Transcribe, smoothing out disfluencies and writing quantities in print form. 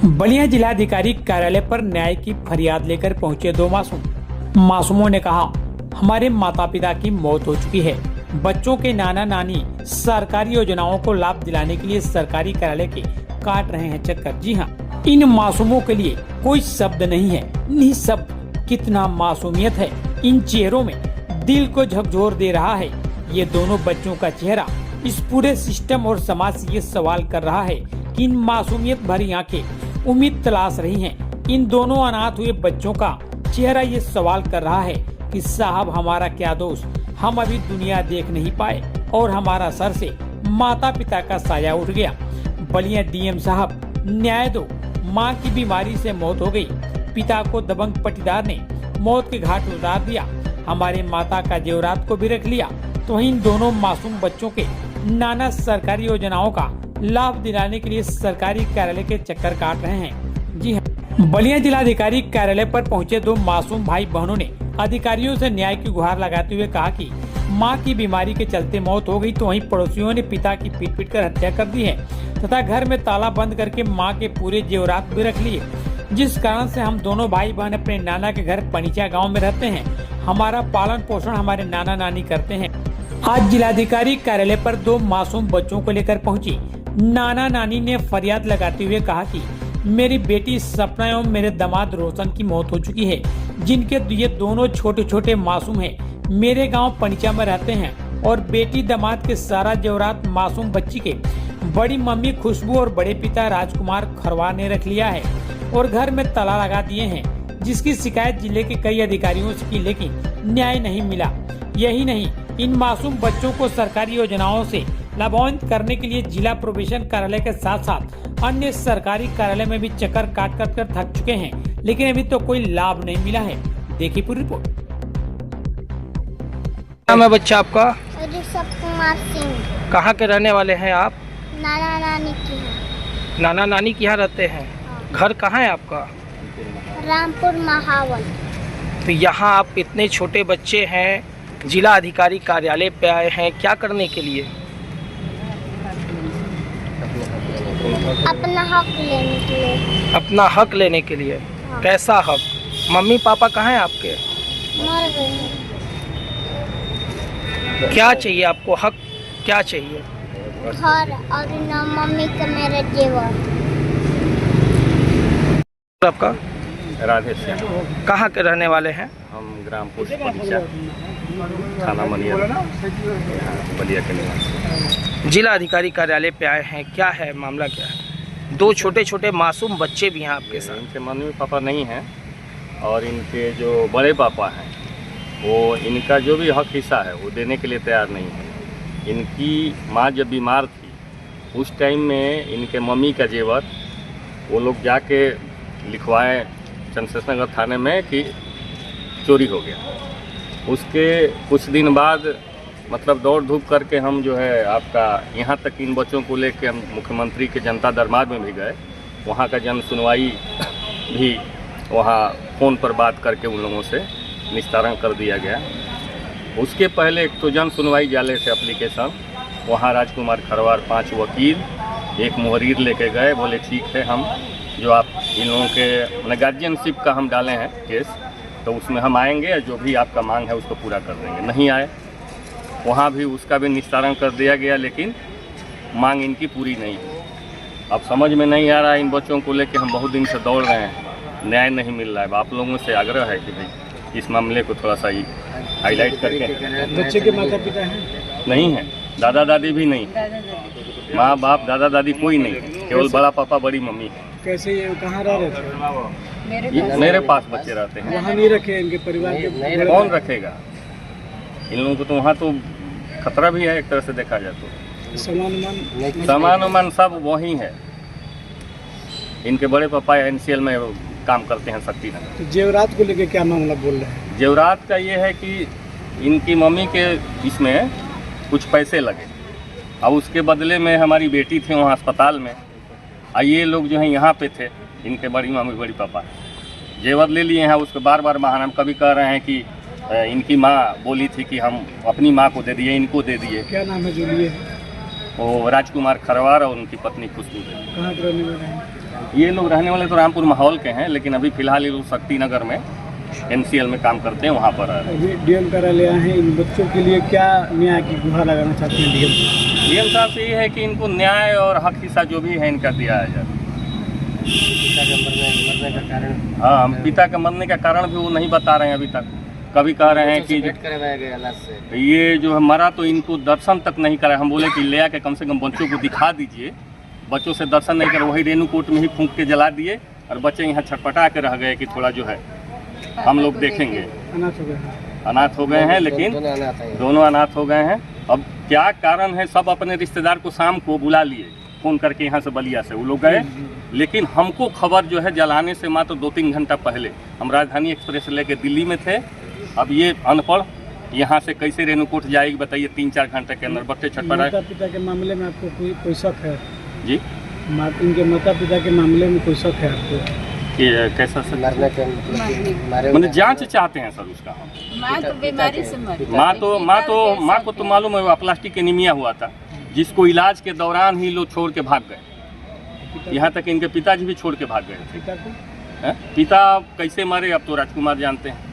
बलिया जिलाधिकारी कार्यालय पर न्याय की फरियाद लेकर पहुंचे दो मासूमों ने कहा, हमारे माता पिता की मौत हो चुकी है। बच्चों के नाना नानी सरकारी योजनाओं को लाभ दिलाने के लिए सरकारी कार्यालय के काट रहे हैं चक्कर। जी हाँ, इन मासूमों के लिए कोई शब्द नहीं है। निःशब्द कितना मासूमियत है इन चेहरों में, दिल को झकझोर दे रहा है। ये दोनों बच्चों का चेहरा इस पूरे सिस्टम और समाज से ये सवाल कर रहा है कि इन मासूमियत भरी आंखें उम्मीद तलाश रही हैं। इन दोनों अनाथ हुए बच्चों का चेहरा ये सवाल कर रहा है कि साहब हमारा क्या दोष, हम अभी दुनिया देख नहीं पाए और हमारा सर से माता पिता का साया उठ गया। बलिया डीएम साहब न्याय दो, माँ की बीमारी से मौत हो गई, पिता को दबंग पटीदार ने मौत के घाट उतार दिया, हमारे माता का जेवरात को भी रख लिया। तो इन दोनों मासूम बच्चों के नाना सरकारी योजनाओं का लाभ दिलाने के लिए सरकारी कार्यालय के चक्कर काट रहे हैं। जी हाँ, बलिया जिलाधिकारी कार्यालय पर पहुंचे दो मासूम भाई बहनों ने अधिकारियों से न्याय की गुहार लगाते हुए कहा कि मां की बीमारी के चलते मौत हो गई, तो वहीं पड़ोसियों ने पिता की पीट कर हत्या कर दी है तथा घर में ताला बंद करके मां के पूरे जेवरात भी रख लिए, जिस कारण से हम दोनों भाई बहन अपने नाना के घर पनीचा गाँव में रहते हैं। हमारा पालन पोषण हमारे नाना नानी करते हैं। आज जिलाधिकारी कार्यालय पर दो मासूम बच्चों को लेकर पहुंची नाना नानी ने फरियाद लगाते हुए कहा कि मेरी बेटी सपना एवं मेरे दामाद रोशन की मौत हो चुकी है, जिनके ये दोनों छोटे छोटे मासूम हैं। मेरे गांव पनीचा में रहते हैं और बेटी दामाद के सारा जेवरात मासूम बच्ची के बड़ी मम्मी खुशबू और बड़े पिता राजकुमार खरवार ने रख लिया है और घर में ताला लगा दिए हैं, जिसकी शिकायत जिले के कई अधिकारियों से की, लेकिन न्याय नहीं मिला। यही नहीं, इन मासूम बच्चों को सरकारी योजनाओं से लाभान्वित करने के लिए जिला प्रोबेशन कार्यालय के साथ साथ अन्य सरकारी कार्यालय में भी चक्कर काट कर थक चुके हैं, लेकिन अभी तो कोई लाभ नहीं मिला है। देखिए पूरी रिपोर्ट। नाम है बच्चा आपका? ऋषभ कुमार सिंह। कहाँ के रहने वाले हैं आप? नाना नानी की है। नाना नानी के यहाँ रहते हैं। घर कहाँ है आपका? रामपुर महावन। तो यहाँ आप इतने छोटे बच्चे हैं, जिला अधिकारी कार्यालय पे आए हैं, क्या करने के लिए? अपना हक लेने के लिए। अपना हक लेने के लिए? हाँ। कैसा हक? मम्मी पापा कहाँ हैं आपके? मर गए। क्या चाहिए आपको? हक क्या चाहिए? घर और न मम्मी का मेरा जेवर। आपका? राधे श्याम। कहाँ के रहने वाले हैं? हम ग्राम पोस्ट पनीचा, थाना मनिया, बलिया के निवासी। जिला अधिकारी कार्यालय पे आए हैं, क्या है मामला, क्या है? दो छोटे छोटे मासूम बच्चे भी हैं आपके साथ। इनके मम्मी पापा नहीं हैं और इनके जो बड़े पापा हैं वो इनका जो भी हक हिस्सा है वो देने के लिए तैयार नहीं है। इनकी माँ जब बीमार थी उस टाइम में इनके मम्मी का जेवर वो लोग जाके लिखवाए चंद्रशेखर नगर थाने में कि चोरी हो गया। उसके कुछ दिन बाद मतलब दौड़ धूप करके हम जो है आपका यहाँ तक इन बच्चों को लेके हम मुख्यमंत्री के जनता दरबार में भी गए। वहाँ का जन सुनवाई भी वहाँ फ़ोन पर बात करके उन लोगों से निस्तारण कर दिया गया। उसके पहले एक तो जन सुनवाई जाले से एप्लीकेशन, वहाँ राजकुमार खरवार 5 वकील एक मुहरीर लेके गए, बोले ठीक है हम जो आप इन लोगों के गार्जियनशिप का हम डाले हैं केस, तो उसमें हम आएंगे, जो भी आपका मांग है उसको पूरा कर देंगे। नहीं आए, वहाँ भी उसका भी निस्तारण कर दिया गया, लेकिन मांग इनकी पूरी नहीं हुई। अब समझ में नहीं आ रहा है, इन बच्चों को लेके हम बहुत दिन से दौड़ रहे हैं, न्याय नहीं मिल रहा है। आप लोगों से आग्रह है कि भाई इस मामले को थोड़ा सा ही हाईलाइट करके। बच्चे के माता पिता हैं? नहीं है, दादा दादी भी नहीं, माँ बाप दादा दादी कोई नहीं, केवल बड़ा पापा बड़ी मम्मी है। कैसे ये कहाँ रह रहे थे? मेरे पास बच्चे रहते हैं। वहाँ नहीं रखे इनके परिवार के? कौन रखेगा इन लोगों को? तो वहाँ तो खतरा भी है एक तरह से देखा जाए तो। सामान उमान सब वही है। इनके बड़े पापा एनसीएल में काम करते हैं शक्ति नगर। तो जेवरात को लेके क्या मामला बोल रहे हैं? जेवरात का ये है कि इनकी मम्मी के इसमें कुछ पैसे लगे, अब उसके बदले में हमारी बेटी थी वहाँ अस्पताल में, ये लोग जो हैं यहाँ पे थे, इनके बड़ी मम्मी बड़ी पापा जेवर ले लिए हैं। उसको बार बार बहाना, हम कभी कह रहे हैं कि इनकी माँ बोली थी कि हम अपनी माँ को दे दिए, इनको दे दिए। क्या नाम है जो लिए? वो राजकुमार खरवार और उनकी पत्नी खुशबू देवी। कहाँ के रहने वाले हैं? ये लोग रहने वाले तो रामपुर माहौल के हैं, लेकिन अभी फिलहाल ये लोग शक्ति नगर में NCL में काम करते हैं, वहाँ पर रह रहे हैं। अभी डीएम कार्यालय हैं, इन बच्चों के लिए क्या न्याय की गुहार लगाना चाहते हैं डीएम साहब से ये है कि इनको न्याय और हक हिस्सा जो भी है इनका दिया जाए। पिता के मरने का कारण? हाँ, हम पिता के मरने का कारण भी वो नहीं बता रहे हैं अभी तक। कभी कह रहे हैं कि करवाया गया लाश से। ये जो है मरा तो इनको दर्शन तक नहीं करा। हम बोले कि ले आके कम से कम बच्चों को दिखा दीजिए। बच्चों से दर्शन नहीं कर, वही रेणुकूट में ही फूंक के जला दिए और बच्चे यहाँ छटपटा के रह गए कि थोड़ा जो है हम लोग देखेंगे। अनाथ हो गए हैं, लेकिन दोनों अनाथ हो गए हैं। अब क्या कारण है, सब अपने रिश्तेदार को शाम को बुला लिए फ़ोन करके, यहाँ से बलिया से वो लोग गए, लेकिन हमको खबर जो है जलाने से मात्र 2-3 घंटा पहले। हम राजधानी एक्सप्रेस लेके दिल्ली में थे। अब ये अनपढ़ यहाँ से कैसे रेणुकूट जाएगी बताइए, 3-4 घंटे के अंदर बच्चे छटपटा। माता पिता के मामले में आपको कोई शक है जी? इनके माता पिता के मामले में कोई शक है आपको कि कैसा सर? मतलब जांच चाहते हैं सर उसका। माँ तो बीमारी से मरी। माँ को तो मालूम है, प्लास्टिक एनीमिया हुआ था, जिसको इलाज के दौरान ही लोग छोड़ के भाग गए। यहाँ तक इनके पिताजी भी छोड़ के भाग गए थे। पिता कैसे मरे अब तो राजकुमार जानते हैं।